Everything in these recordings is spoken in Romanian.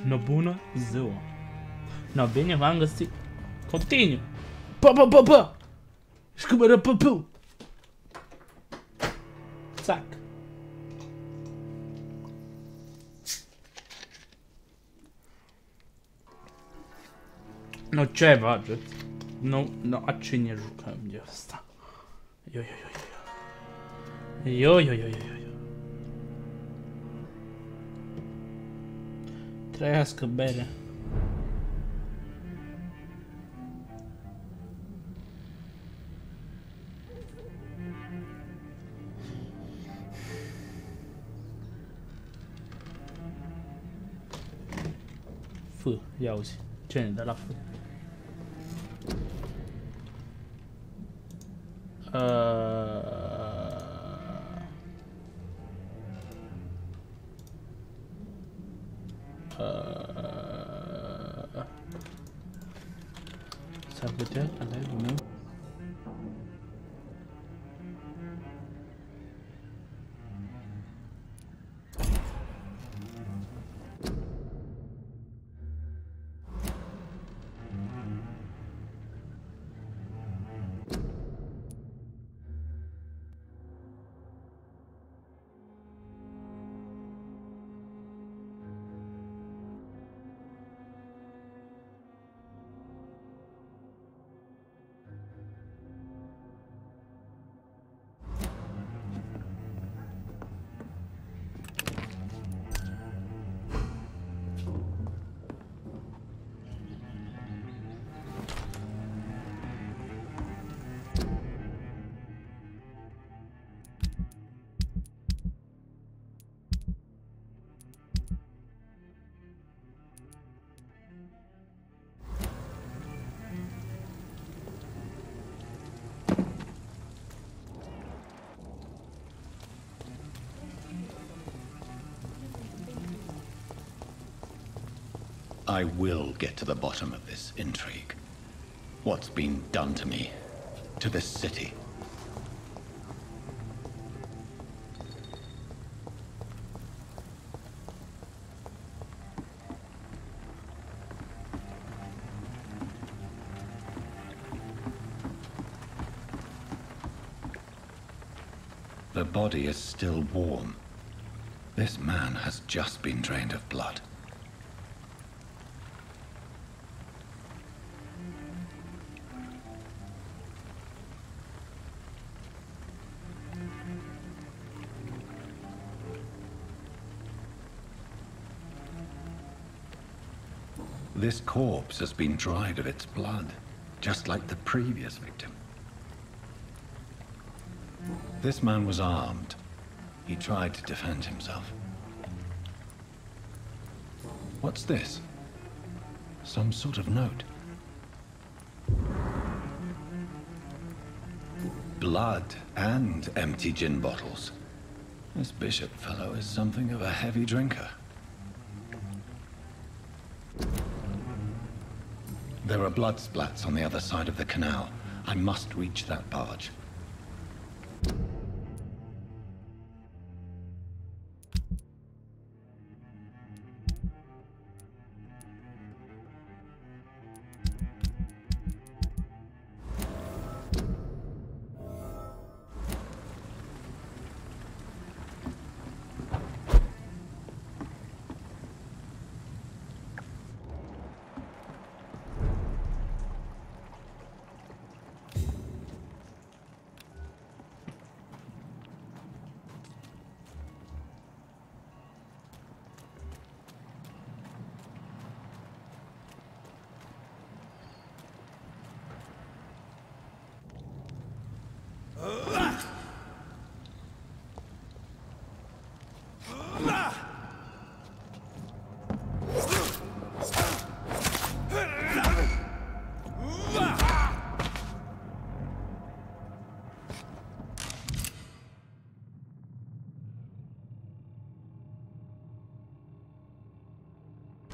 No, bună ziua. No, bine v-am găsit. Continuu. Pa. Scubără păpău. Țac. No, ce faceți? Nu, a cine jucăm de asta? Yo. Trăiască bere. F, ia uzi. Ce ne dă la F? S-ar putea alea meu. I will get to the bottom of this intrigue. What's been done to me, to this city? The body is still warm. This man has just been drained of blood. This corpse has been dried of its blood, just like the previous victim. This man was armed. He tried to defend himself. What's this? Some sort of note. Blood and empty gin bottles. This bishop fellow is something of a heavy drinker. There are blood splats on the other side of the canal. I must reach that barge.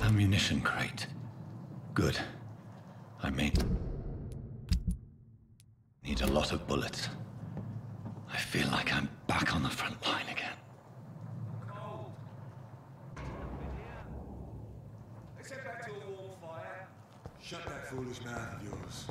Ammunition crate. Good. I may need a lot of bullets. I feel like I'm back on the front line again. foolish mouth of yours.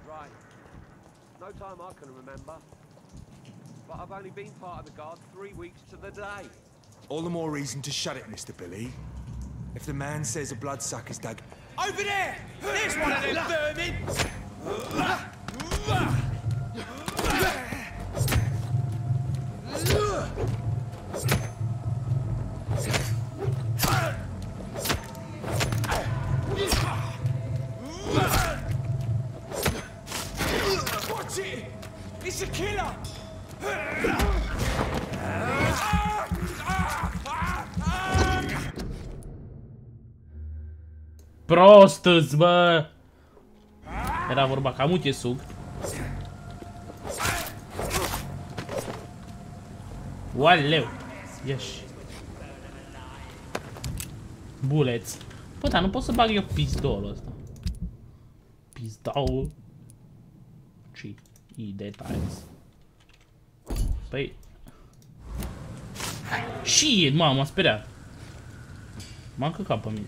Right. No time I can remember. But I've only been part of the guard 3 weeks to the day. All the more reason to shut it, Mr. Billy. If the man says a bloodsucker's dug... Over there! There's one of them vermin! Watch it! It's a killer! Prost-ți, bă! Era vorba ca multe sug. Ualeu! Ieși. Bullets. Bă, dar nu pot să bag eu pistolul ăsta. Pistol. Și details. Păi... Shit, mă, m-a speriat. M-am căcat pe mine.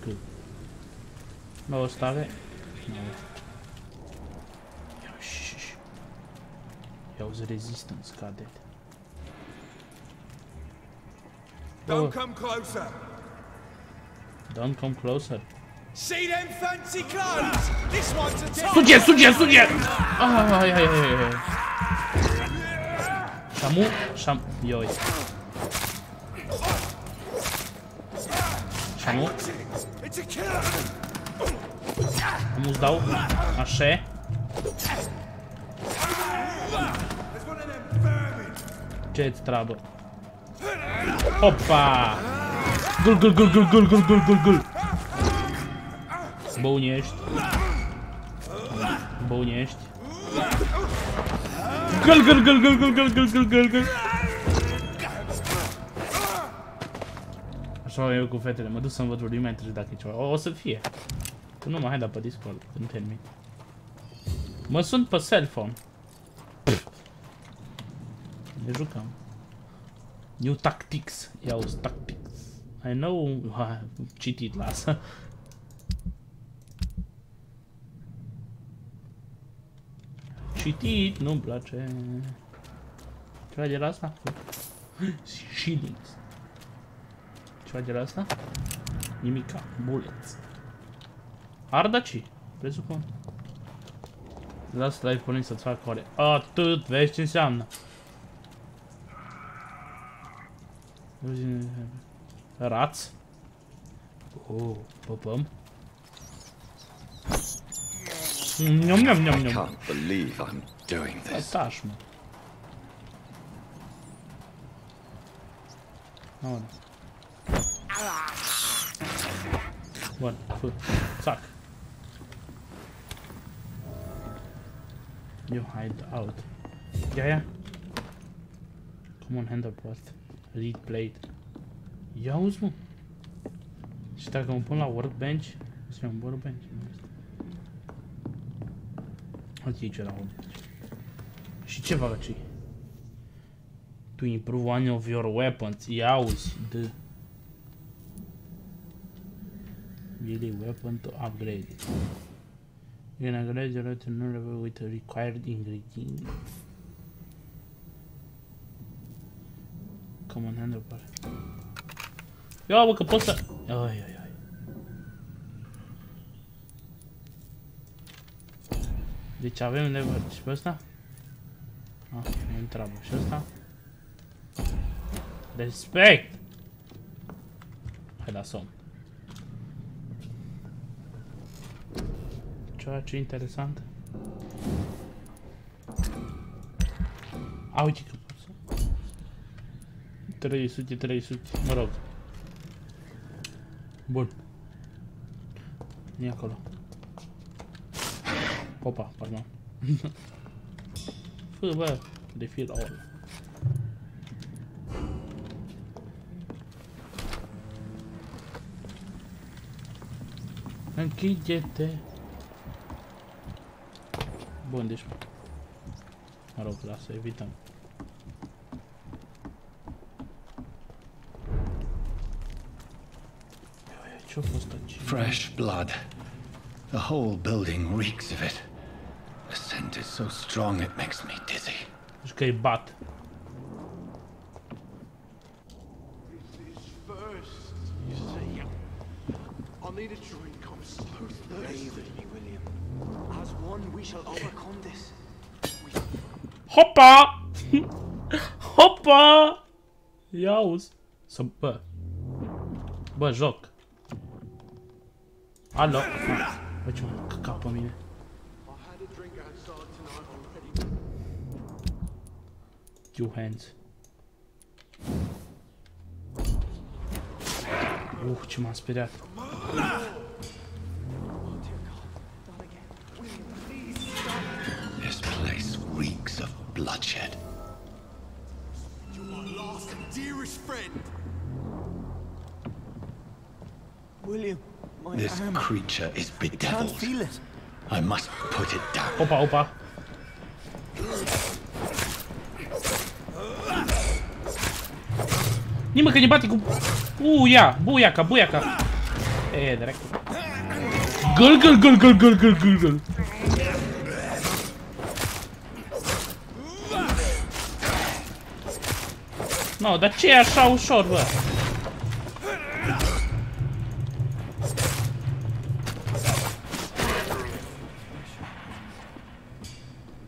Cât? Nu o stare? Nu. Iauzi resistance, cadet. Don't come closer. Don't come closer. See them fancy clothes? This one's a test. Suge, suge, suge! Ai, ai, ai, ai. Shamu, Ioi. Shamu. Mu-ți dau. Așa. Ce-ți treabă? Opa! Gul, gul, gul, gul, gul, gul, gul, gul, gul. Băuniești. Băuniești. Gul, gul, gul, gul, gul, gul, gul, gul, gul, gul. Așa eu cu fetele, mă duc să-mi văd rudimente dacă e ceva. O să fie. Tu nu mă hai da pe Discord când termin. Mă sunt pe cell phone. Ne jucăm. New tactics. Iauzi tactics. I know. Citit, lasă. Citit, nu-mi place. Ceva de la asta? Shillings. Ceva de la asta? Nimica. Bullets. Ardaci. Presupun. Lasă live pornind să-ți fac ore. Atât, vezi ce înseamnă. Rați. Oh, păpăm. Njom, njom, njom, njom. Can't believe I'm doing this. Ataș, mă. Aoleu. Bun, fă. Țac. You hide out. Ia. Come on, handle post. Read plate. Ia uzi, mă. Și dacă mă pun la workbench, să iau un workbench. Uite ce la workbench. Și ce fac aici? To improve one of your weapons. Ia uzi. Really weapon to upgrade it. You can upgrade your to new level with the required ingredients. Come on, handle par. Ia bă că pot să... Ai. Deci avem level și pe ăsta? Nu întreabă. Și ăsta? Respect! Hai la somn. Ceva ce interesant. A, uite că pot să... 300, mă rog. Bun. E acolo. Opa, pardon. Fă, bă, de fi la ăla. Închide-te. Bun, deci... Mă rog, lasă, evităm. Ce-a fost aici? Fresh blood. The whole building reeks of it. The scent is so strong it makes me dizzy. Deci că-i bat. I'll need a drink. I'm so thirsty, William. As one, we shall overcome this. Hopa! Hopa! Ia auzi. Să, bă. Bă, joc. Alo. Bă, ce mă căcau pe mine. I had a drink outside tonight already. Two hands. Ce m-am speriat. This place reeks of bloodshed. You're my last and dearest friend. William, my This arm. creature is I can't bedeviled. feel it. I must put it down. Opa, opa. Nimă că ne bate cu... Ia, buiaca, buiaca. E, dracu. Gâl, gâl, gâl, gâl, gâl, gâl, gâl, gâl. No, dar ce e așa ușor, bă?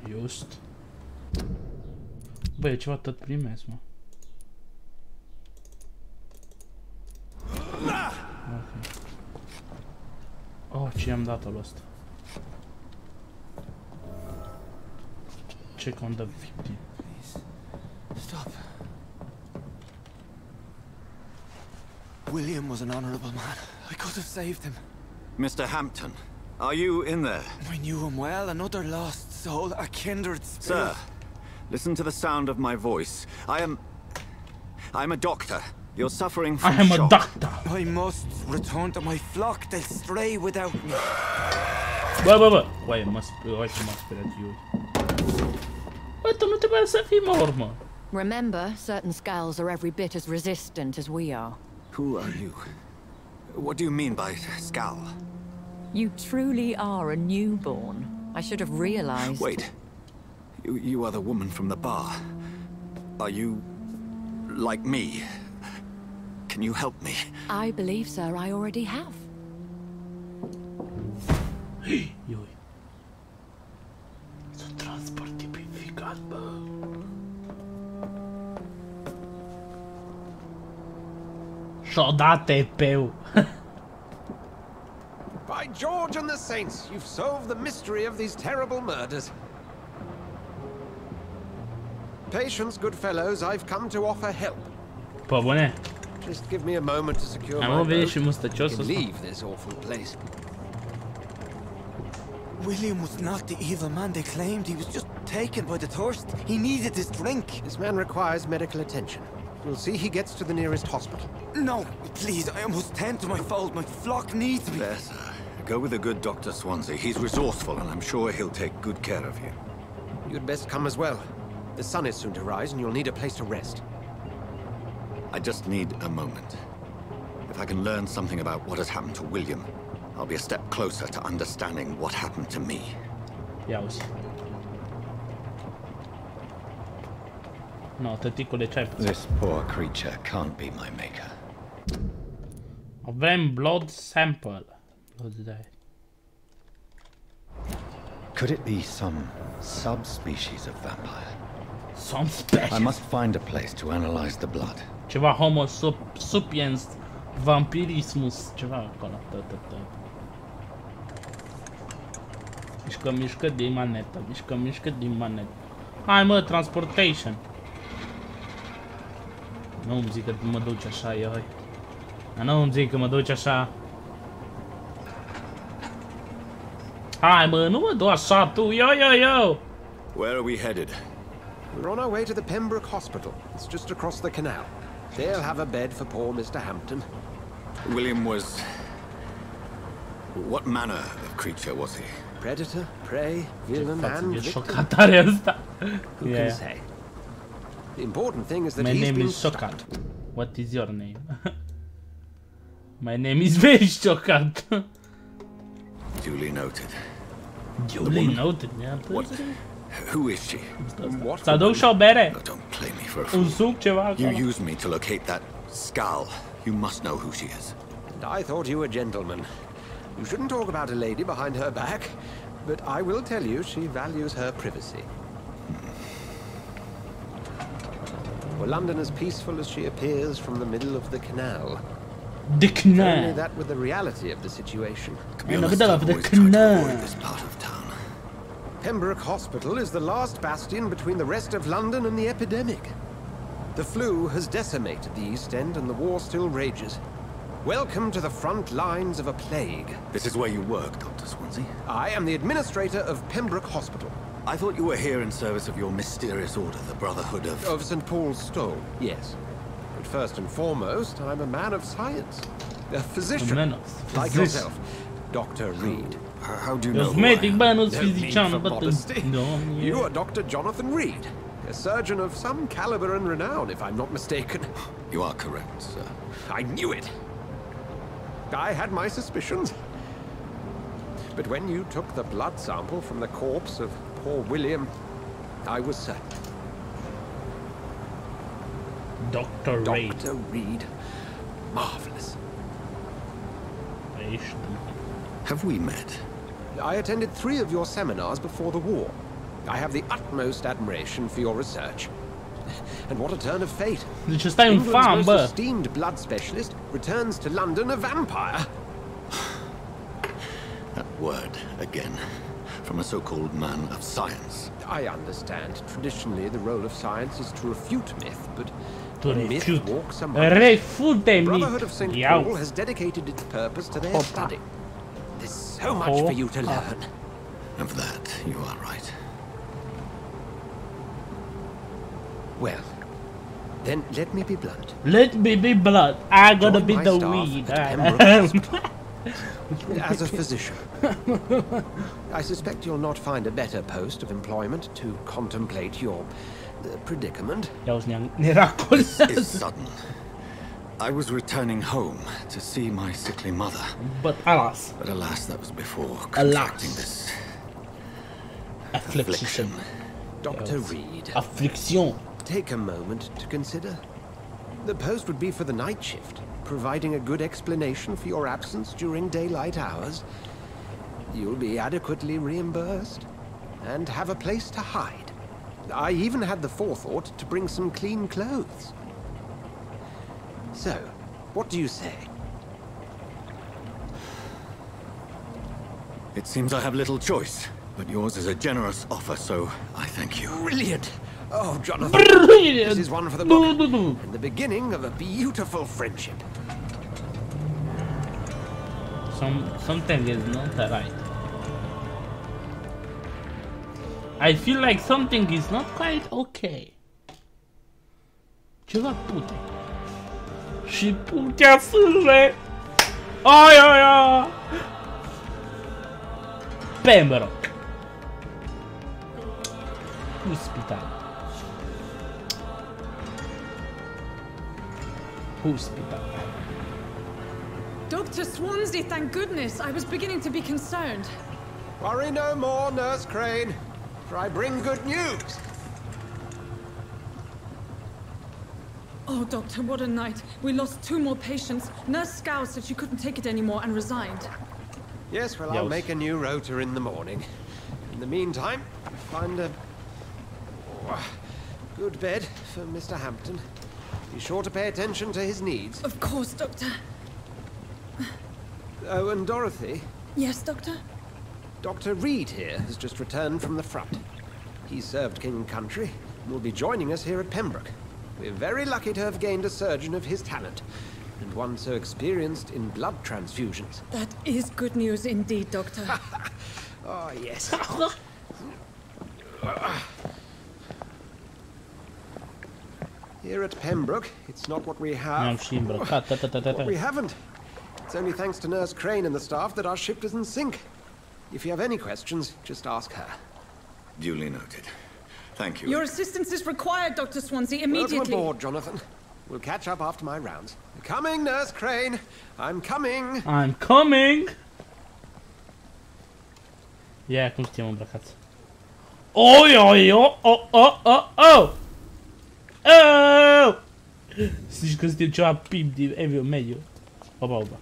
Just. Bă, e ceva tot primesc, mă. Oh, ce i-am dat lui ăsta? Check on the victim. Stop. William was an honorable man. I could have saved him. Mr. Hampton, are you in there? I knew him well, another lost soul, a kindred spirit. Sir, listen to the sound of my voice. I'm a doctor. You're suffering from I am a shock. doctor. I must return to my flock. They'll stray without me. Bă, bă, bă. Uai, ce m-a speriat eu. Bă, tu nu trebuia să fii mort, mă. Remember, certain scales are every bit as resistant as we are. Who are you? What do you mean by Scal? You truly are a newborn. I should have realized. Wait. You are the woman from the bar. Are you like me? Can you help me? I believe, sir, I already have. Ioi. Sunt transport tipificat, bă. Și-o dat TP-ul. By George and the Saints, you've solved the mystery of these terrible murders. Patience, good fellows, I've come to offer help. Pă, bune. Just give me a moment to secure my Am venit boat. și mustăcios We can ăsta. leave this awful place. William was not the evil man they claimed. He was just taken by the thirst. He needed this drink. This man requires medical attention. We'll see he gets to the nearest hospital. No, please, I must tend to my fold. My flock needs me. There, sir. Go with the good Dr. Swansea. He's resourceful, and I'm sure he'll take good care of you. You'd best come as well. The sun is soon to rise, and you'll need a place to rest. I just need a moment. If I can learn something about what has happened to William, I'll be a step closer to understanding what happened to me. Ia uzi. No, tăticule, ce ai pus? This poor creature can't be my maker. Avem blood sample. Blood dye. Could it be some subspecies of vampire? Some special. I must find a place to analyze the blood. Ceva homo sapiens vampirismus, ceva acolo. Mișcă, mișcă din manetă, mișcă, mișcă din manetă. Hai, mă, transportation. Nu îmi zic că mă duci așa, ioi. Nu îmi zic că mă duci așa. Hai, mă, nu mă du așa tu, yo. Where are we headed? We're on our way to the Pembroke Hospital. It's just across the canal. They'll have a bed for poor Mr. Hampton. William was... What manner of creature was he? Predator, prey, villain, and victim. Șocatare asta. Who can say? The important thing is that My he's name been is Șocat. What is your name? My name is very Șocat. Duly noted. Duly noted, yeah. What? Who is she? Să aduc și o bere? No, don't play me for a Un fool. suc, ceva You acolo. used me to locate that skull. You must know who she is. And I thought you a gentleman. You shouldn't talk about a lady behind her back, but I will tell you she values her privacy. Were London as peaceful as she appears from the middle of the canal? The Only canal. that with the reality of the situation. To be In the honest, middle I've of the always tried to canal. avoid this part of town. Pembroke Hospital is the last bastion between the rest of London and the epidemic. The flu has decimated the East End and the war still rages. Welcome to the front lines of a plague. This is where you work, Dr. Swansea. I am the administrator of Pembroke Hospital. I thought you were here in service of your mysterious order, the Brotherhood of... Of St. Paul's Stone, yes. But first and foremost, I'm a man of science. A physician, A man of like physician. yourself, Dr. Reed. How do you know who I Cosmetic, am? bă, nu-ți No need fizician, for bă, modesty. Doamne. You are Dr. Jonathan Reed, a surgeon of some caliber and renown, if I'm not mistaken. You are correct, sir. I knew it. I had my suspicions. But when you took the blood sample from the corpse of poor William, I was certain. Dr. Reid. Dr. Reed. Marvelous. Ești. Have we met? I attended 3 of your seminars before the war. I have the utmost admiration for your research. And what a turn of fate. Deci ăsta e un England's fan, most bă. esteemed blood specialist returns to London a vampire. That word, again. From a so-called man of science. I understand. Traditionally, the role of science is to refute myth, but To a myth refute. walks among us. Refute The me. Brotherhood of St. Iau. Paul has dedicated its purpose to their Opa. study. There's so much for you to learn. And for that, you are right. Well, then let me be blunt. Let me be blood. I gotta Join be my the staff weed. at Pembroke Hospital. As a physician, I suspect you'll not find a better post of employment to contemplate your predicament. Ia uzi, ne racolează. It's sudden. I was returning home to see my sickly mother. But alas. But alas, that was before Alas. contracting this Affliction. Dr. Reed, Affliction. take a moment to consider. The post would be for the night shift, providing a good explanation for your absence during daylight hours. You'll be adequately reimbursed and have a place to hide. I even had the forethought to bring some clean clothes. So, what do you say? It seems I have little choice, but yours is a generous offer, so I thank you. Brilliant! Oh, Jonathan, this is one for the book, and the beginning of a beautiful friendship. Something is not right. I feel like something is not quite okay. Ceva pute. Și putea sârle. Aia. Pembroke. Hospital. Hospital. Dr. Swansea, thank goodness. I was beginning to be concerned. Worry no more, Nurse Crane, for I bring good news. Oh, Doctor, what a night. We lost 2 more patients. Nurse Scow said she couldn't take it anymore and resigned. Yes, well, I'll make a new rota in the morning. In the meantime, find a good bed for Mr. Hampton. Be sure to pay attention to his needs. Of course, Doctor. Oh, and Dorothy, Yes, Doctor? Dr. Reed here has just returned from the front. He served King and Country and will be joining us here at Pembroke. We're very lucky to have gained a surgeon of his talent, and one so experienced in blood transfusions. That is good news indeed, Doctor. Oh, yes. Here at Pembroke, it's not what we have. Mi-am și îmbrăcat. What we haven't. It's only thanks to Nurse Crane and the staff that our ship doesn't sink. If you have any questions, just ask her. Duly noted. Thank you. Your assistance is required, Dr. Swansea, Welcome immediately. aboard, Jonathan. We'll catch up after my rounds. Coming, Nurse Crane. I'm coming. I'm coming! Ia, cum suntem îmbrăcați. Oi, oi, oh, oh, oh, oh, oh! Oh! Să zici că suntem ceva pip din Evil mediu. Opa, opa.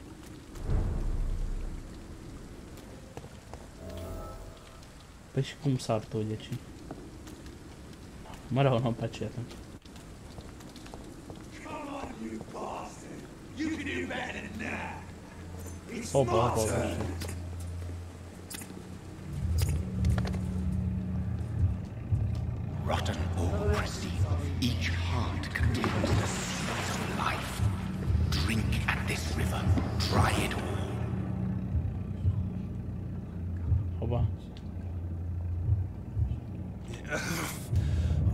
Păi și cum sar tu de aici? Mă rău, n-am pe aceea atunci. Opa, opa, opa. Rotten or perceive, each heart contains the seed of life. Drink at this river, try it all. Opa.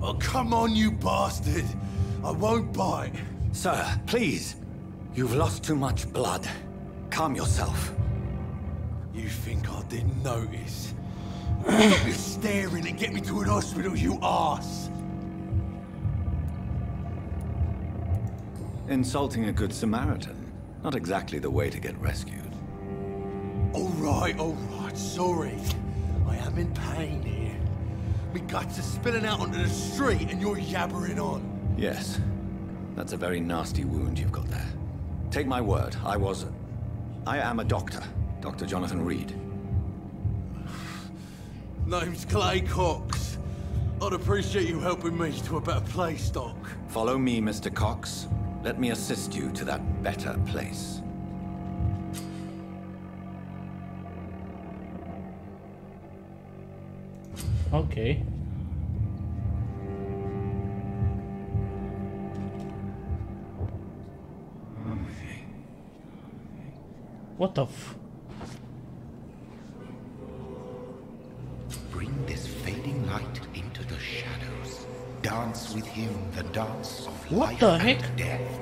Oh, come on, you bastard! I won't bite. Sir, please. You've lost too much blood. Calm yourself. You think I didn't notice? Stop your staring and get me to an hospital, you arse! Insulting a good Samaritan. Not exactly the way to get rescued. All right, sorry. I am in pain here. Me guts are spilling out onto the street and you're yabbering on. Yes. That's a very nasty wound you've got there. Take my word, I am a doctor. Dr. Jonathan Reed. Name's Clay Cox. I'd appreciate you helping me to a better place, Doc. Follow me, Mr. Cox. Let me assist you to that better place. Okay. What the f... Bring this fading light into the shadows. Dance with him the dance of What life the heck? and death.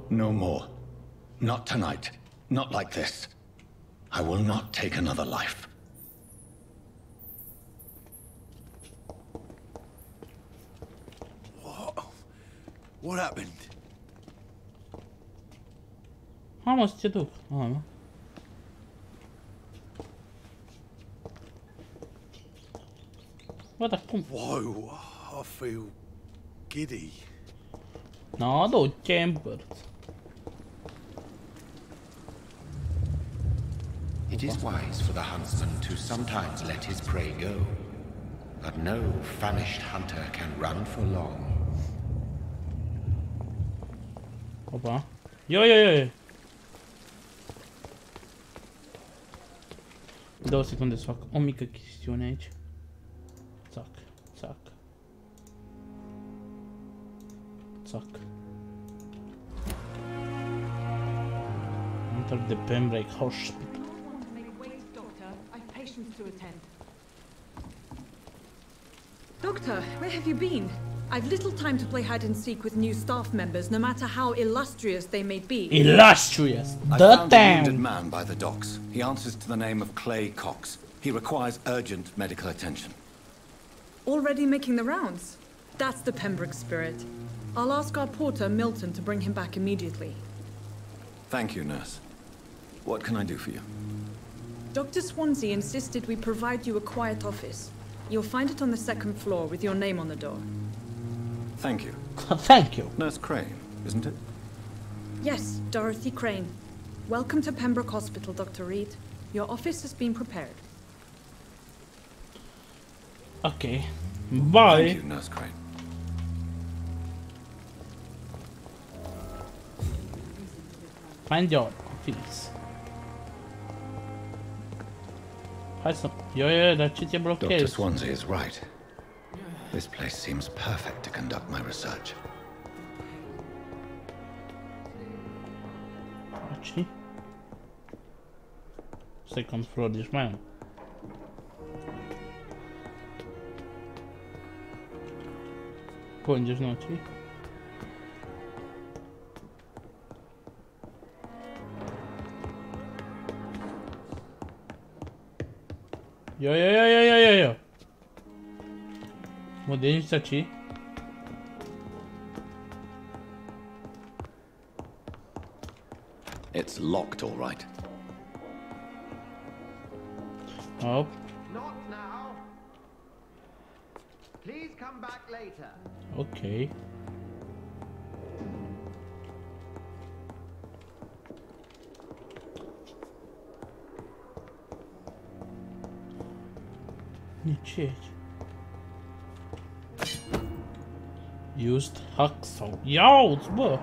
No more. Not tonight. Not like this. I will not take another life. What happened? Ha, mă, să te duc. Mă. Bă, dar cum? Whoa, I feel giddy. No, du-te împărt. It is wise for the huntsman to sometimes let his prey go, but no famished hunter can run for long. Opa. Yo. 2 secunde să fac o mică chestiune aici. Țac. Enter the Pembroke Hospital. Doctor, where have you been? I've little time to play hide and seek with new staff members, no matter how illustrious they may be. Illustrious! I The found a wounded town! man by the docks. He answers to the name of Clay Cox. He requires urgent medical attention. Already making the rounds? That's the Pembroke spirit. I'll ask our porter, Milton, to bring him back immediately. Thank you, nurse. What can I do for you? Dr. Swansea insisted we provide you a quiet office. You'll find it on the 2nd floor with your name on the door. Thank you. Thank you. Nurse Crane, isn't it? Yes, Dorothy Crane. Welcome to Pembroke Hospital, Dr. Reed. Your office has been prepared. Okay. Bye. Thank you, Nurse Crane. Find your office. Hai să... Yo, dar ce te Dr. blochezi? Swansea is right. This place seems perfect to conduct my research. știi? Second floor, deci mai am. Pójdziesz nocą. Jo. Młodzieńca ci. It's locked, all right. Hop. Not now. Please come back later. Okej. Nici. Used hacksaw. Iauți, bă!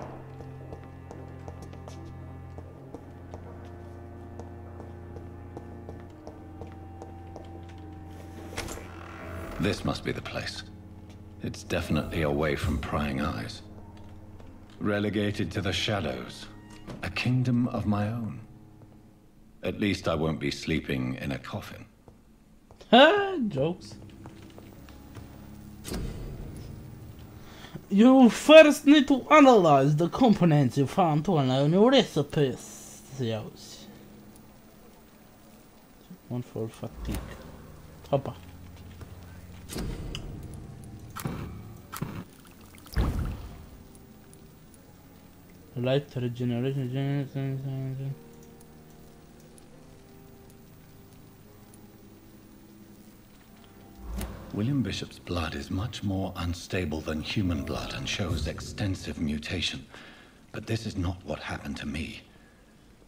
This must be the place. It's definitely away from prying eyes. Relegated to the shadows. A kingdom of my own. At least I won't be sleeping in a coffin. Ha! Jokes. You first need to analyze the components you found on your recipes. Yes. One for fatigue. Hopa. Light regeneration. William Bishop's blood is much more unstable than human blood and shows extensive mutation. But this is not what happened to me.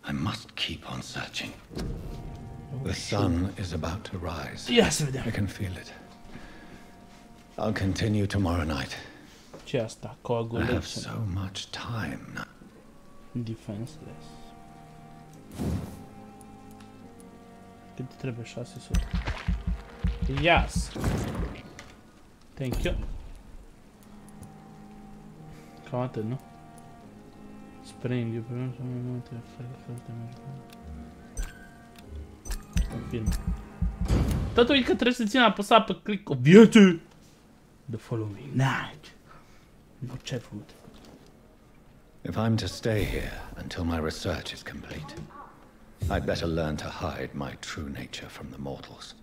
I must keep on searching. The sun is about to rise. Yes, I can feel it. I'll continue tomorrow night. Just a I have coagulation. so much time now. Defenseless. Cât trebuie? 600. Yes. Thank you. Cam atât, nu? Spring, eu vreau să mă multe foarte mult. Confirm. Totul e că trebuie să țin apăsat pe click o viață. The following night. Nu ce-ai făcut? If I'm to stay here until my research is complete, I'd better learn to hide my true nature from the mortals.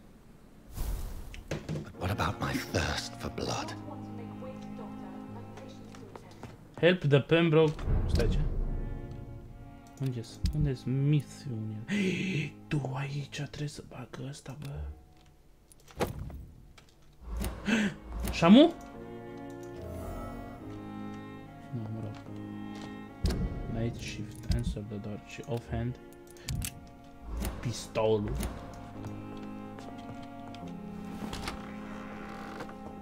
But what about my thirst for blood? Help the Pembroke. Stai ce? Unde-s misiunea? Tu aici trebuie să bagă ăsta, bă. Shamu? Nu, mă rog. Night shift, answer the door. Și offhand. Pistolul.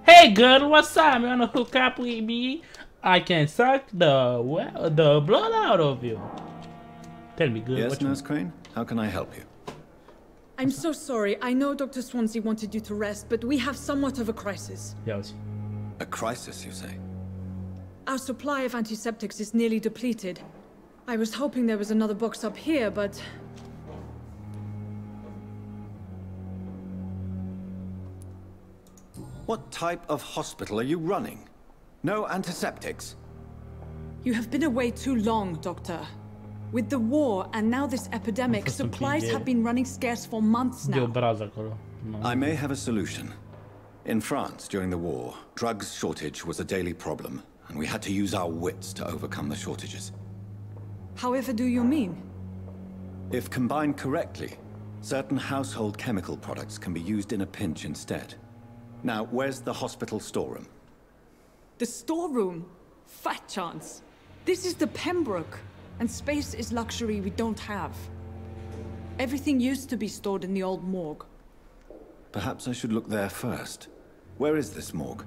Hey girl, what's up? You wanna hook up with me? I can suck the blood out of you. Tell me, girl. Yes, Nurse Crane? How can I help you? I'm so sorry. I know Dr. Swansea wanted you to rest, but we have somewhat of a crisis. Yes. A crisis, you say? Our supply of antiseptics is nearly depleted. I was hoping there was another box up here, but... What type of hospital are you running? No antiseptics? You have been away too long, Doctor. With the war and now this epidemic, supplies have been running scarce for months now. I may have a solution. In France, during the war, drugs shortage was a daily problem, and we had to use our wits to overcome the shortages. However do you mean? If combined correctly, certain household chemical products can be used in a pinch instead. Now, where's the hospital storeroom? The storeroom? Fat chance. This is the Pembroke, and space is luxury we don't have. Everything used to be stored in the old morgue. Perhaps I should look there first. Where is this morgue?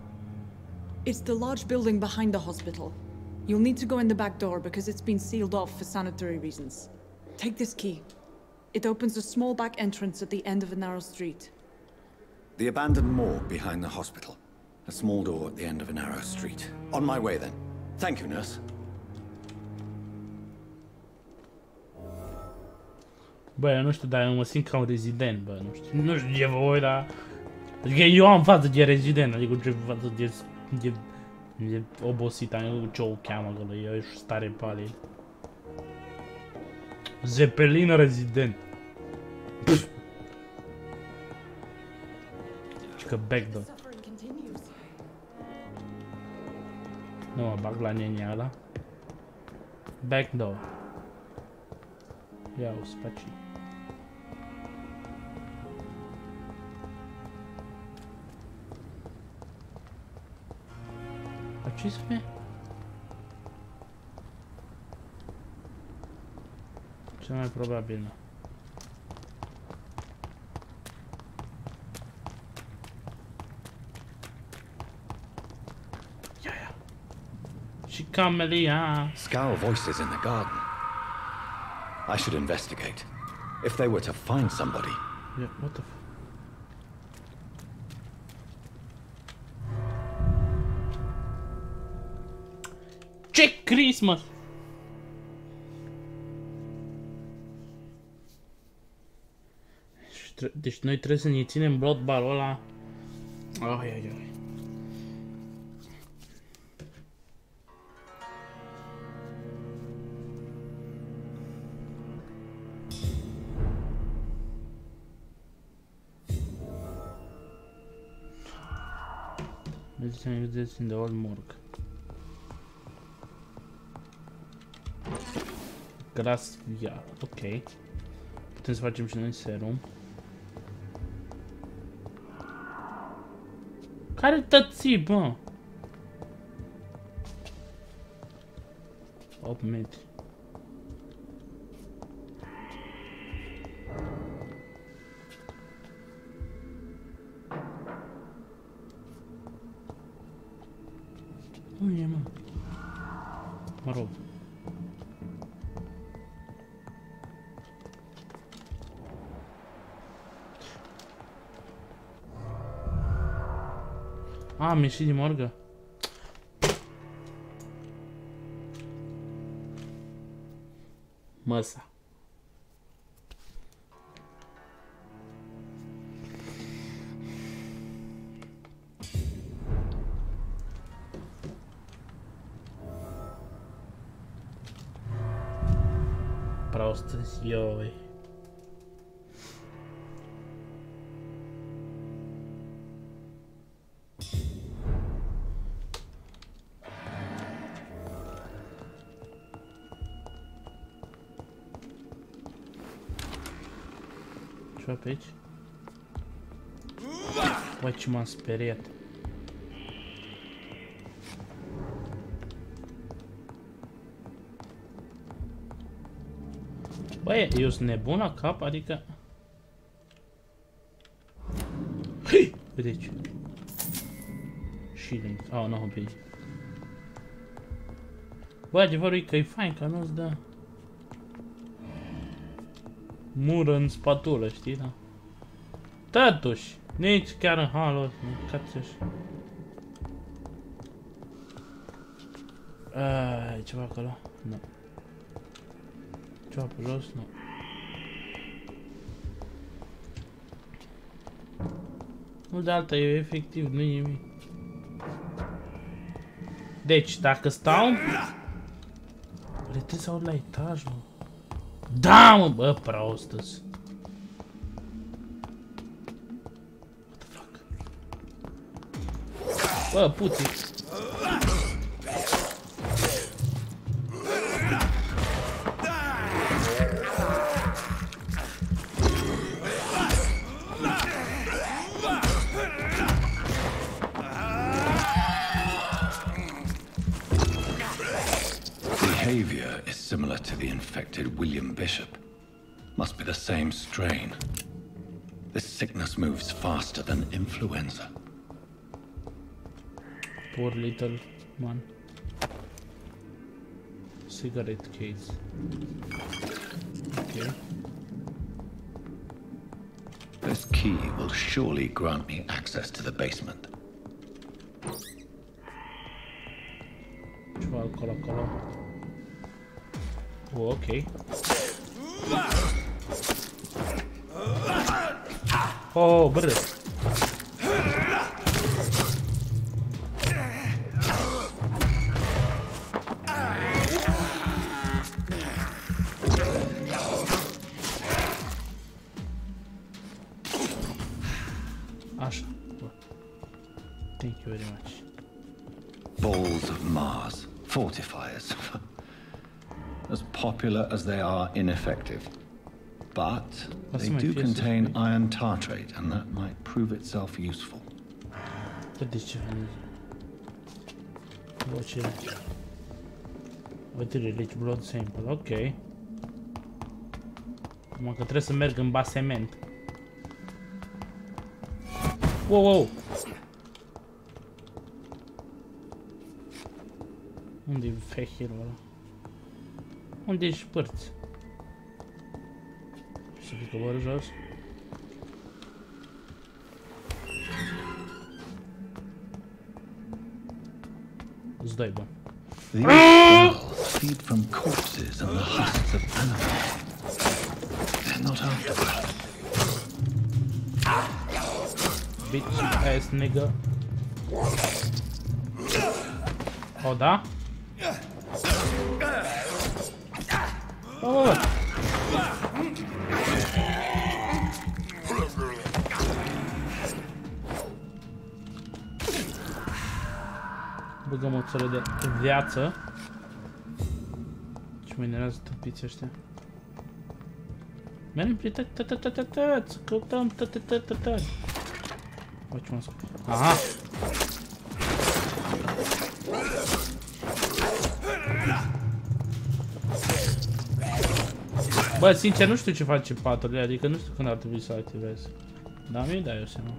It's the large building behind the hospital. You'll need to go in the back door because it's been sealed off for sanitary reasons. Take this key. It opens a small back entrance at the end of a narrow street. The abandoned morgue behind the hospital. A small door at the end of a narrow street. On my way then. Thank you, nurse. Bă, eu nu știu, dar eu mă simt ca un rezident, bă, nu știu ce voi, dar... Adică eu am față de rezident, adică ce față de obosit, nu ce o cheamă acolo, eu ești stare palid. Zeppelin rezident. Și că backdoor. Nu mă bag la nenia ăla. Backdoor. Iau spaci. A ce spune? Cel mai probabil nu. Ia. Și camelia. Scowl voices in the garden. I should investigate. If they were to find somebody. Yeah, what the Ce Christmas! Deci noi trebuie să ne ținem blood bar-ul ăla. Ai. Medicine uses in the old morgue. Gras vial, ok. Putem să facem și noi serum. Care tății, bă? 8 metri. Unde e, mă? Mă rog. Am ieșit din morgă. Măsa. Просто съёй. Ce pe aici? Băi, ce m-am speriat. Băi, eu sunt nebun la cap, adică... Hei! Uite aici. Shilling. Oh, nu, pe aici. Băi, adevărul e că e fain, că nu-ți dă... Mură în spatulă, știi, da? Totuși, nici chiar în halul ăsta, mâncați așa. E ceva acolo? Nu. Ceva pe jos? Nu. Nu de alta, e efectiv, nu e nimic. Deci, dacă stau... Trebuie să aud la etaj, mă. Da, mă, bă, prostăs. What the fuck? Bă, puțin. Behavior is similar to the infected William Bishop. Must be the same strain. This sickness moves faster than influenza. Poor little man. Cigarette case. Okay. This key will surely grant me access to the basement. Ceva acolo. Oh, ok. Oh, bră. Așa. Thank you very much. Balls of Mars, fortifiers. As popular as they are ineffective. But they do contain iron tartrate, and that might prove itself useful. Uite, blood sample, ok. Mă, că trebuie să merg în basement. Wow, wow. Unde-i fehirul ăla? Unde-i șpărți? Să fie coboră jos. Îți dai bani. These cells feed from corpses and the husks of animals. They're not afterwards. Bitch ass nigga. Oh, da? Oh! Băgăm o țără de viață. Și mă enerează tâmpiții ăștia. Mergem prin să căutăm Bă, ce mă scot. Aha! Bă, sincer, nu știu ce face paturile, adică nu știu când ar trebui să activez. Dar mi-i dai eu seama.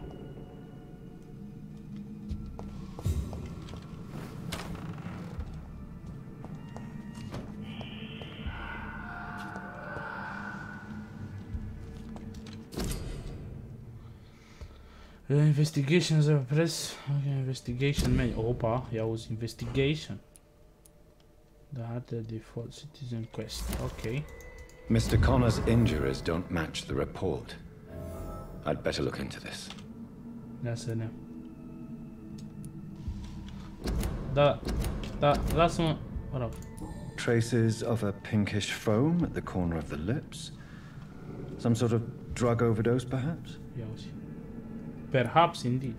Investigations of press. Okay, investigation menu. Opa, ia auzi, investigation. The default citizen quest. Okay. Mr. Connor's injuries don't match the report. I'd better look into this. That's it. Da, lasă-mă, mă rog. Traces of a pinkish foam at the corner of the lips. Some sort of drug overdose, perhaps? Ia auzi. Perhaps indeed.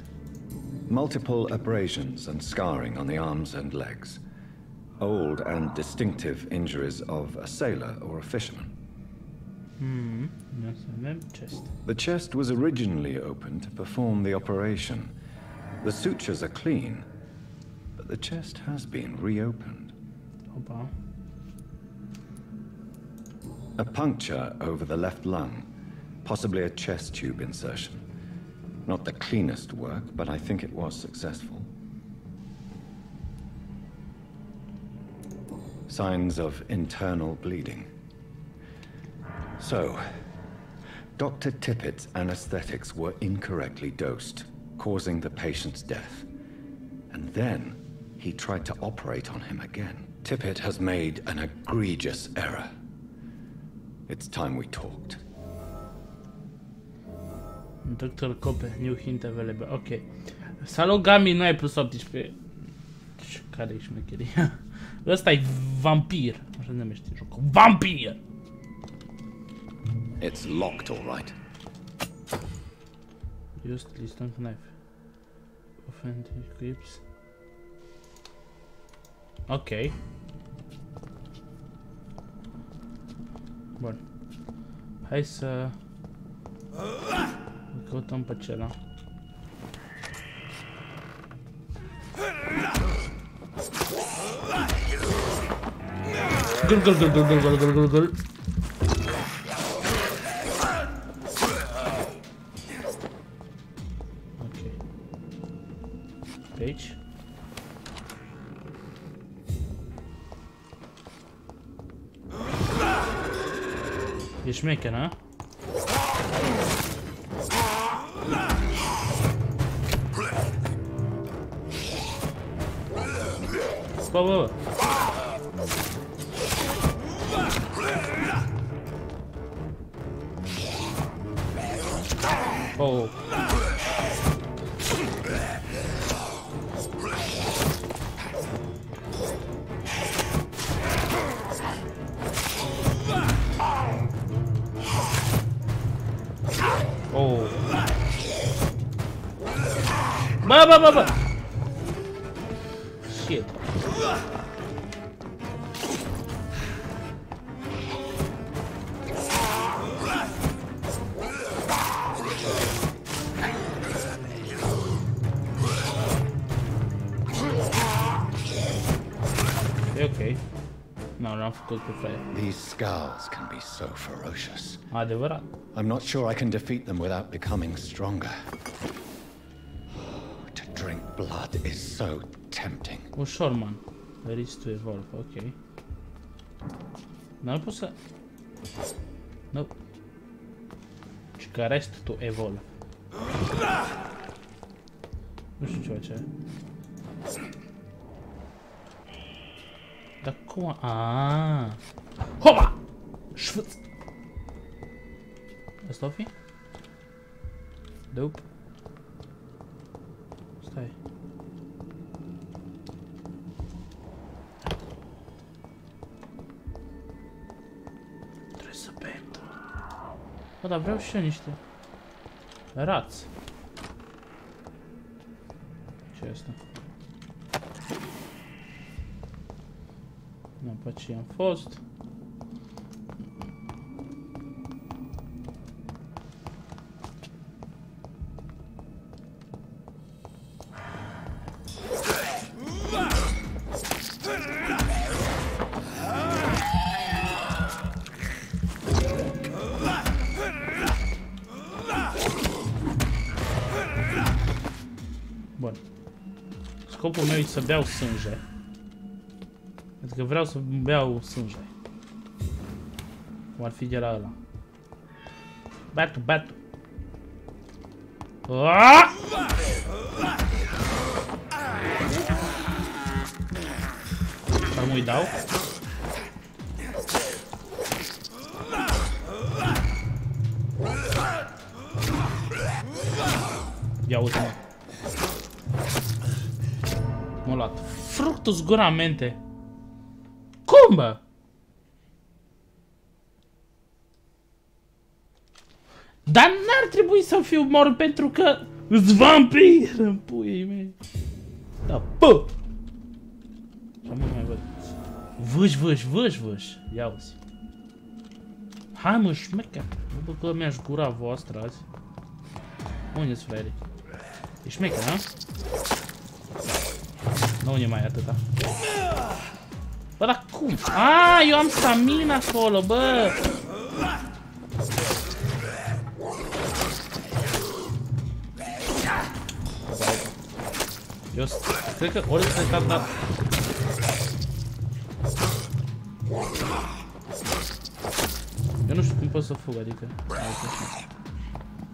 Multiple abrasions and scarring on the arms and legs. Old and distinctive injuries of a sailor or a fisherman. Chest. The chest was originally opened to perform the operation. The sutures are clean, but the chest has been reopened. Opa. A puncture over the left lung, possibly a chest tube insertion. Not the cleanest work, but I think it was successful. Signs of internal bleeding. So, Dr. Tippett's anesthetics were incorrectly dosed, causing the patient's death. And then, he tried to operate on him again. Tippett has made an egregious error. It's time we talked. Dr. Cope, new hint available. Ok. Salut, Gami, nu ai plus 18. Care-i șmecheria? Ăsta-i Vampyr. Așa se numește jocul. Vampyr! It's locked, all right. Used list on knife. Offend equips. Ok. Bun. Hai să căutăm pe acela. Gâl. Ok. Pe aici. E șmecher, a? Bă. Oh. Oh. Bă. Shit. E ok. No, n-am făcut pe fraier. These scars can be so ferocious. Adevărat. I'm not sure I can defeat them without becoming stronger. To drink blood is so tempting. Ușor, man. Reach to evolve, ok. Dar nu pot să... Nu. Și că rest to evolve. Nu știu ce face. Dar cum... Aaaa! Hopa! Șfâț! Asta o fi? Dope. Stai. Trebuie să bem. Bă, dar vreau și eu niște rați. Ce e asta? Nu, pe ce am fost. Bun. Scopul meu e să beau sânge. Pentru că vreau să beau sânge. Cum ar fi de la ăla. Batu. Dar mă-i dau. Ia uite-mă. M-a luat. Fructus guramente. Cum, bă? Dar n-ar trebui să fiu mort pentru că îți vampir în puii mei. Da, pă! Și nu mai văd. Vâș. Ia uzi. Hai mă, șmecher. Bă, că mi-aș gura voastră azi. Unde-s, fraiere? E șmecher, nu? Nu e mai atâta. Bă, dar cum? Aaa, eu am stamina acolo, bă! Eu cred că ori să cad, dar... Eu nu știu cum pot să fug, adică...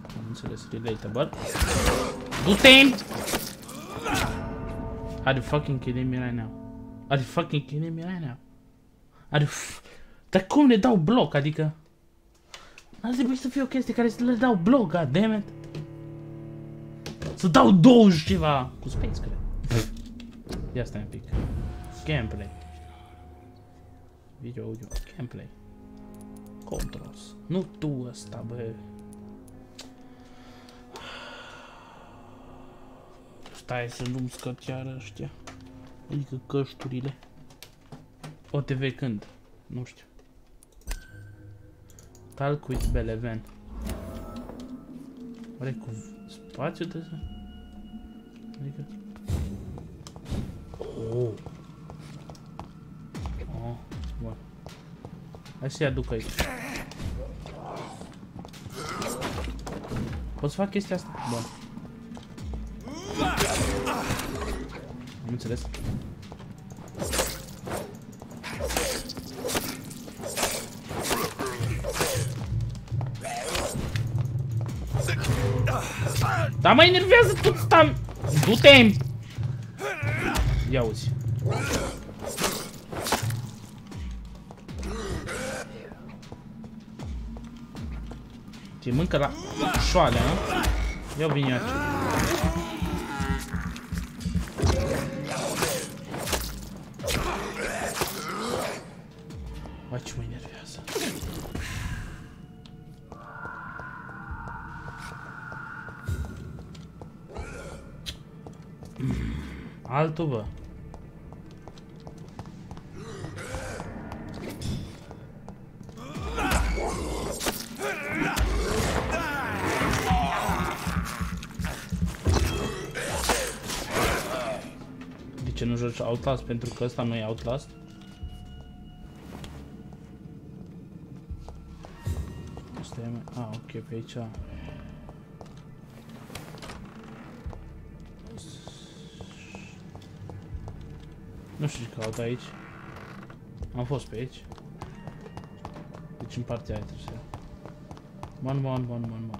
Am înțeles, relatable. Du-te-mi! Are you fucking kidding me right now? Are you fucking kidding me right now? Dar cum le dau bloc, adică? Ar trebui să fie o chestie care să le dau bloc, goddammit. Să dau 20 ceva cu space, cred. Ia stai un pic. Gameplay. Video audio. Gameplay. Controls. Nu tu ăsta, bă. Stai să nu-mi scot iară ăștia. Adică cășturile. OTV când? Nu știu. Talk with Beleven. Oare cu spațiu de să... Adică... Oh. Oh, bun. Hai să-i aduc aici. Pot să fac chestia asta? Bun. Am înțeles. Dar mă enervează tot stam. Du-te-mi! Ia uzi. Te mâncă la șoalea, nu? Ia vine aici. Vai, ce mă enervează. Altul, bă. De ce nu joci Outlast? Pentru că ăsta nu e Outlast? Asta e mai... Ah, ok, pe aici. Nu știu ce caut aici. Am fost pe aici. Deci în partea aia trebuie să iau. One.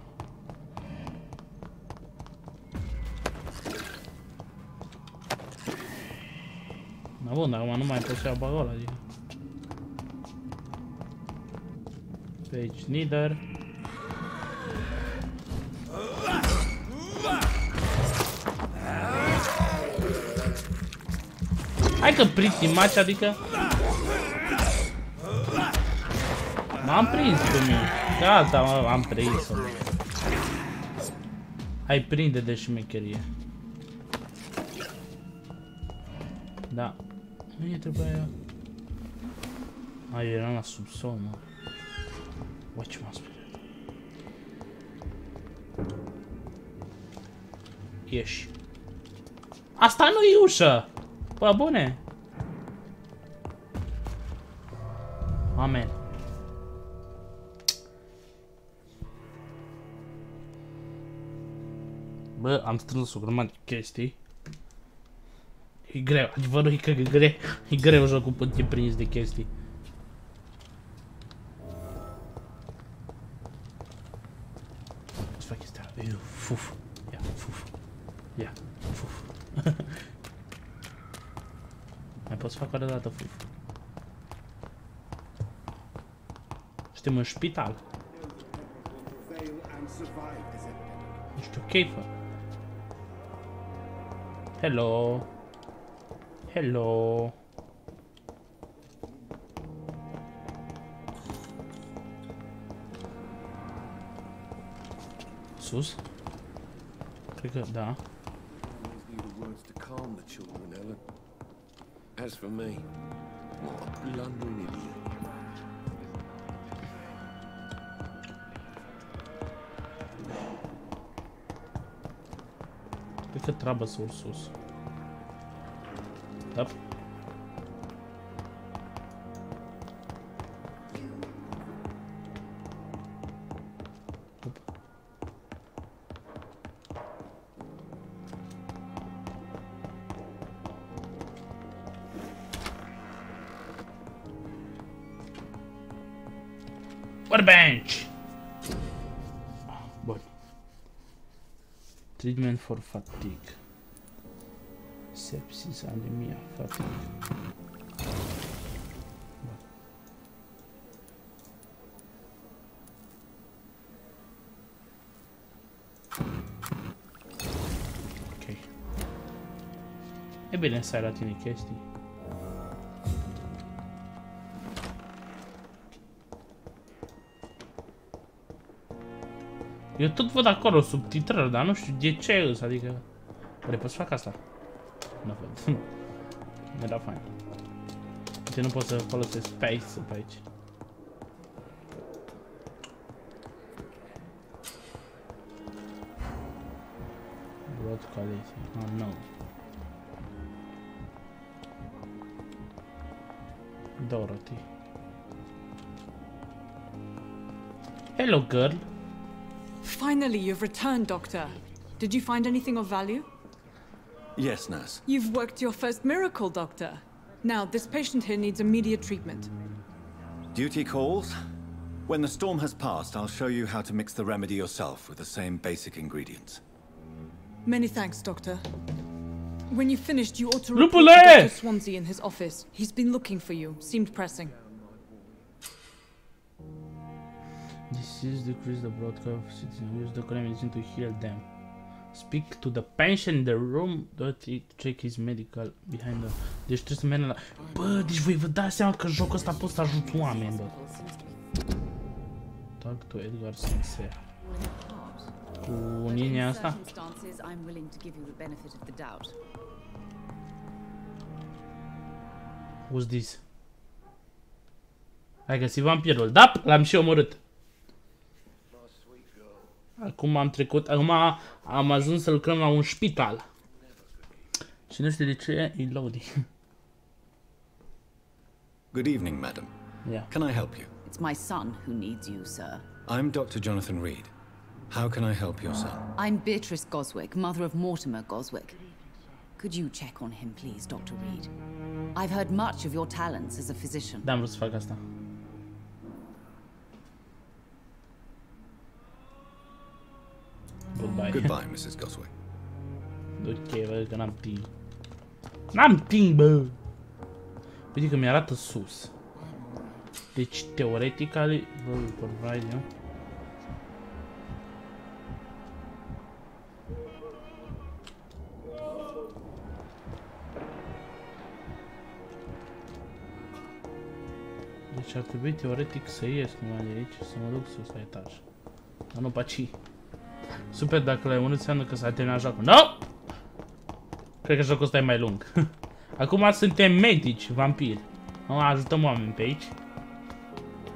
Da, bun, dar acum nu mai pot să iau bagul, adică. Pe aici, neither. Hai că pretty much, adică... M-am prins pe mine. Gata, am prins-o. Hai, prinde de șmecherie. Da. Nu e trebuia eu. A, eu eram la subsol, mă. Bă, ce m-am speriat. Ieși. Asta nu e ușă! Bă, bune! Amen. Bă, am strâns o grămadă de chestii. E greu, adevărul e că e greu jocul până te prinzi de chestii. Să fac chestia. Fuf. Ia, fuf. Ia, fuf. Mai pot să fac o dată fuf. Suntem în spital. Ești ok, fă. Hello. Hello. Sus? Cred că da. As for me, what a blundering idiot. Cred că trebuie să urc sus. Da. Workbench! Bun. Treatment for fatigue. Sepsis, anemia, fatigue. Bun. Ok. E bine să ai la tine chestii. Eu tot văd acolo subtitrări, dar nu știu de ce îs, adică... Oare pot să fac asta? Nu văd. Era fain. De nu pot să folosesc space pe aici. Broad quality. Oh no. Dorothy. Hello, girl. Finally, you've returned, Doctor. Did you find anything of value? Yes, nurse. You've worked your first miracle, Doctor. Now, this patient here needs immediate treatment. Duty calls. When the storm has passed, I'll show you how to mix the remedy yourself with the same basic ingredients. Many thanks, Doctor. When you finished, you ought to report to Dr. Swansea in his office. He's been looking for you. Seemed pressing. This is decrease the blood curve. Use the medicine to heal them. Speak to the patient in the room. Don't check his medical behind the... Deci trebuie să mergem la... Bă, deci voi vă dați seama că jocul ăsta poți să ajut oameni, bă. Talk to Edgar Sincere. Cu linia asta? Who's this? Ai găsit vampirul. Da, l-am și omorât. Acum am trecut, acum am ajuns să lucrăm la un spital. Și nu știu de ce e loading. Good evening, madam. Yeah. Can I help you? It's my son who needs you, sir. I'm Dr. Jonathan Reed. How can I help your son? I'm Beatrice Goswick, mother of Mortimer Goswick. Could you check on him, please, Dr. Reed? I've heard much of your talents as a physician. Da, am vrut să fac asta. Goodbye. Goodbye, Mrs. Goswick. Ok, bă, că n-am timp. N-am timp, bă! Uite că mi-arată sus. Deci, teoretically, will provide, nu? Deci ar trebui teoretic să ies numai de aici, să mă duc sus la etaj. Dar nu paci. Super, dacă l-ai unit, înseamnă că s-a terminat jocul. No! Cred că jocul ăsta e mai lung. Acum suntem medici, vampiri. Ajutăm oameni pe aici.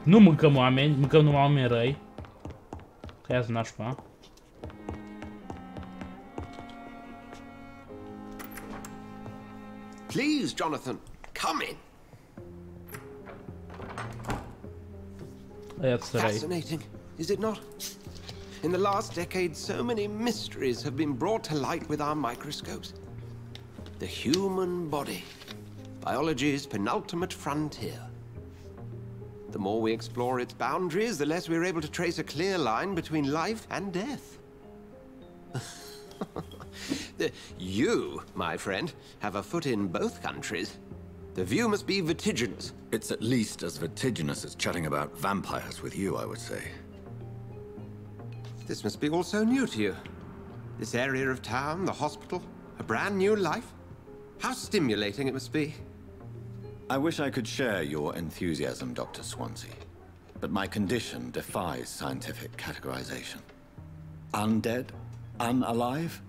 Nu mâncăm oameni, mâncăm numai oameni răi. Că ia-ți nașpa. Please, Jonathan, come in. Fascinating, is it not? In the last decade, so many mysteries have been brought to light with our microscopes. The human body, biology's penultimate frontier. The more we explore its boundaries, the less we're able to trace a clear line between life and death. You, my friend, have a foot in both countries. The view must be vertiginous. It's at least as vertiginous as chatting about vampires with you, I would say. This must be all so new to you. This area of town, the hospital, a brand new life. How stimulating it must be. I wish I could share your enthusiasm, Dr. Swansea, but my condition defies scientific categorization. Undead? Unalive?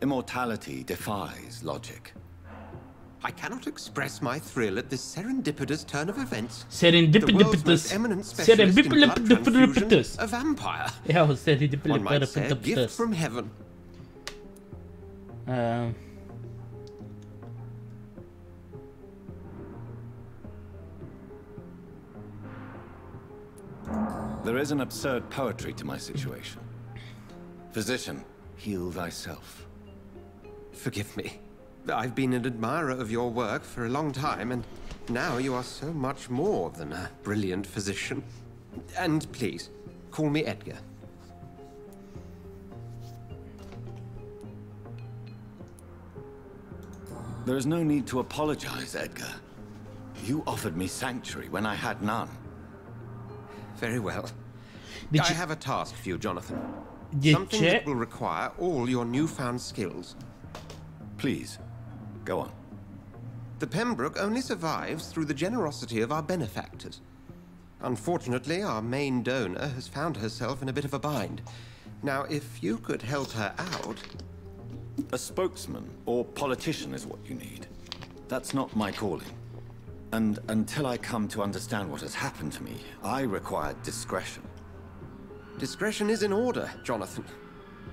Immortality defies logic. I cannot express my thrill at this serendipitous turn of events. Serendipitous. Serendipitous. A vampire. Yeah, serendipitous. One might say a gift from heaven. There is an absurd poetry to my situation. Physician, heal thyself. Forgive me. I've been an admirer of your work for a long time, and now you are so much more than a brilliant physician. And please, call me Edgar. There is no need to apologize, Edgar. You offered me sanctuary when I had none. Very well. I have a task for you, Jonathan. Something that will require all your newfound skills. Please, go on. The Pembroke only survives through the generosity of our benefactors. Unfortunately, our main donor has found herself in a bit of a bind. Now, if you could help her out... A spokesman or politician is what you need. That's not my calling. And until I come to understand what has happened to me, I require discretion. Discretion is in order, Jonathan.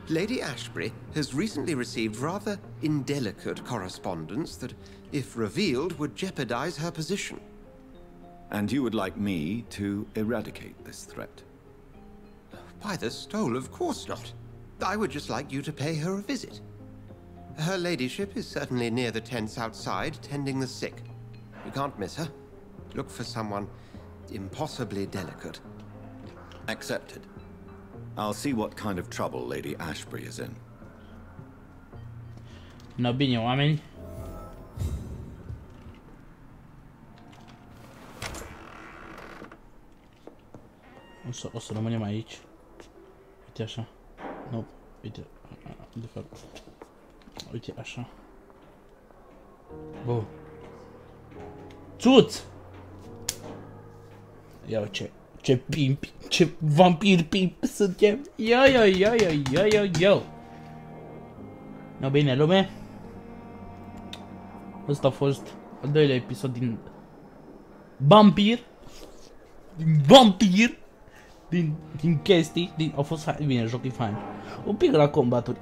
Lady Ashbury has recently received rather indelicate correspondence that, if revealed, would jeopardize her position. And you would like me to eradicate this threat? By the stole, of course not. I would just like you to pay her a visit. Her ladyship is certainly near the tents outside, tending the sick. You can't miss her. Look for someone impossibly delicate. Accepted. I'll see what kind of trouble Lady Ashbury is in. No, bine, oameni. O să rămânem aici. Uite așa. Nu, uite. De fapt. Uite, așa. Bun. Țuț! Ia ce pimpi, ce vampir pimpi suntem. Yo. No, bine, lume. Ăsta a fost al doilea episod din Vampyr. Din chestii. A fost bine, joc e fain. Un pic la combaturi.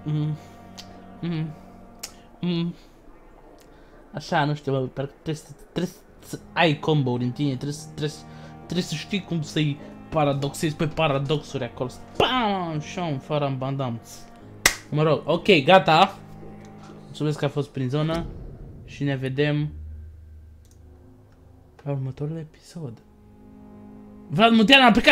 Așa, nu știu, trebuie să ai combo-uri în tine, trebuie să știi cum să-i paradoxezi pe paradoxuri acolo. Bam! Sean, fără bandamț. Mă rog, ok, gata. Mulțumesc că a fost prin zonă și ne vedem la următorul episod. Vlad Muntean a plecat!